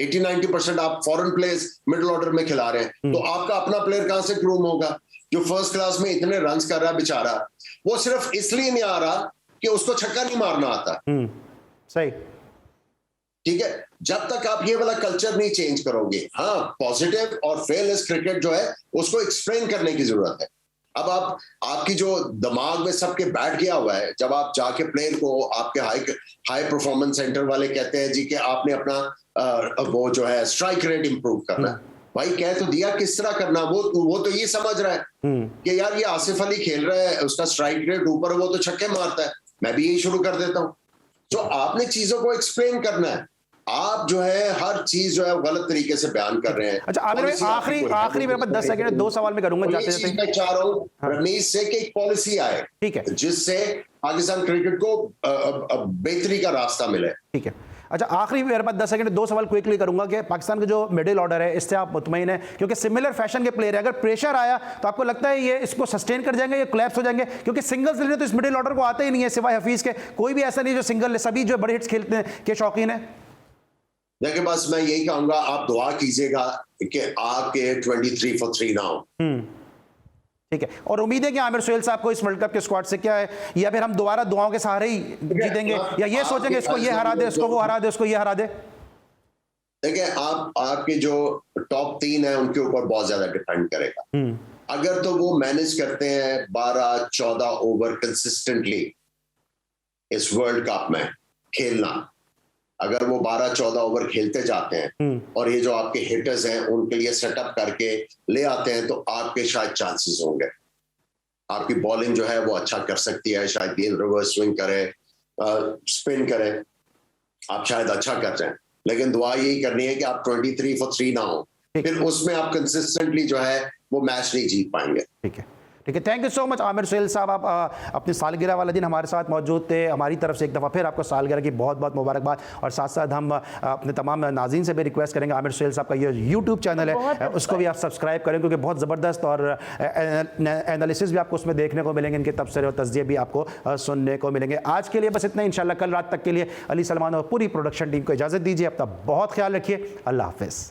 80-90% आप फॉरेन प्लेयर्स मिडिल ऑर्डर में खिला रहे हैं। तो आपका अपना प्लेयर कहां से ग्रूम होगा? जो फर्स्ट क्लास में इतने रन्स कर रहा है बेचारा, वो सिर्फ इसलिए नहीं आ रहा कि उसको छक्का नहीं मारना आता। सही, ठीक है, जब तक आप ये वाला कल्चर नहीं चेंज करोगे, हाँ, पॉजिटिव और फेयरलेस क्रिकेट जो है उसको एक्सप्लेन करने की जरूरत है। अब आपकी जो दिमाग में सबके बैठ गया हुआ है, जब आप जाके प्लेयर को आपके हाई परफॉर्मेंस सेंटर वाले कहते हैं जी कि आपने अपना वो जो है स्ट्राइक रेट इंप्रूव करना, भाई कह तो दिया किस तरह करना। वो तो ये समझ रहा है कि यार ये आसिफ अली खेल रहा है, उसका स्ट्राइक रेट ऊपर, वो तो छक्के मारता है, मैं भी यही शुरू कर देता हूं। तो आपने चीजों को एक्सप्लेन करना है। आप जो है हर चीज जो है गलत तरीके से बयान कर रहे हैं। अच्छा आमिर भाई, आखिरी मेरे पास 10 सेकंड है, 2 सवाल में करूंगा जाते जाते। मैं चाह रहा हूं रमीज से कि एक पॉलिसी आए, ठीक है, जिससे पाकिस्तान क्रिकेट को बेहतरी का रास्ता मिले। ठीक है, अच्छा आखिरी मेरे पास 10 सेकंड, 2 सवाल क्विकली करूंगा कि पाकिस्तान का जो मिडिल ऑर्डर है, इससे आप मुतमईन है? क्योंकि सिमिलर फैशन के प्लेयर है, अगर प्रेशर आया तो आपको लगता है ये इसको सस्टेन कर जाएंगे, ये कोलैप्स हो जाएंगे? क्योंकि सिंगल्स लेने तो इस मिडिल ऑर्डर को आते ही नहीं है, सिवाय हफीज के कोई भी ऐसा नहीं जो सिंगल, सभी जो बड़े हिट्स खेलते हैं के शौकीन है। देखिए, बस मैं यही कहूंगा, आप दुआ कीजिएगा कि आपके 23 for 3 ना हो। ठीक है, और उम्मीद है कि आमिर सुहेल साहब को इस वर्ल्ड कप के स्क्वाड से क्या है, या फिर हम दोबारा दुआओं के सहारे ही जीतेंगे, या ये सोचेंगे इसको ये हरा दे, उसको वो हरा दे, उसको ये हरा दे? देखिए, आपके जो टॉप 3 है उनके ऊपर बहुत ज्यादा डिपेंड करेगा। अगर तो वो मैनेज करते हैं 12-14 ओवर कंसिस्टेंटली इस वर्ल्ड कप में खेलना, अगर वो 12-14 ओवर खेलते जाते हैं और ये जो आपके हिटर्स हैं उनके लिए सेटअप करके ले आते हैं, तो आपके शायद चांसेस होंगे। आपकी बॉलिंग जो है वो अच्छा कर सकती है, शायद गेंद रिवर्स स्विंग करे, स्पिन करे, आप शायद अच्छा कर जाएं। लेकिन दुआ यही करनी है कि आप 23 for 3 ना हो, फिर उसमें आप कंसिस्टेंटली जो है वो मैच नहीं जीत पाएंगे। ठीक है, ठीक है, thank you so much Aamer Sohail साहब। आप अपनी सालगिरह वाले दिन हमारे साथ मौजूद थे। हमारी तरफ से एक दफ़ा फिर आपको सालगिरह की बहुत बहुत मुबारकबाद, और साथ साथ हम अपने तमाम नाज़रीन से भी रिक्वेस्ट करेंगे, आमिर सुहेल साहब का ये यूट्यूब चैनल है उसको भी आप सब्सक्राइब करें, क्योंकि बहुत ज़बरदस्त और एनालिसिस भी आपको उसमें देखने को मिलेंगे, इनके तबसरे और तज़किये भी आपको सुनने को मिलेंगे। आज के लिए बस इतना, इंशाल्लाह कल रात तक के लिए अली सलमान और पूरी प्रोडक्शन टीम को इजाज़त दीजिए। अपना बहुत ख्याल रखिए, अल्लाह हाफ़िज़।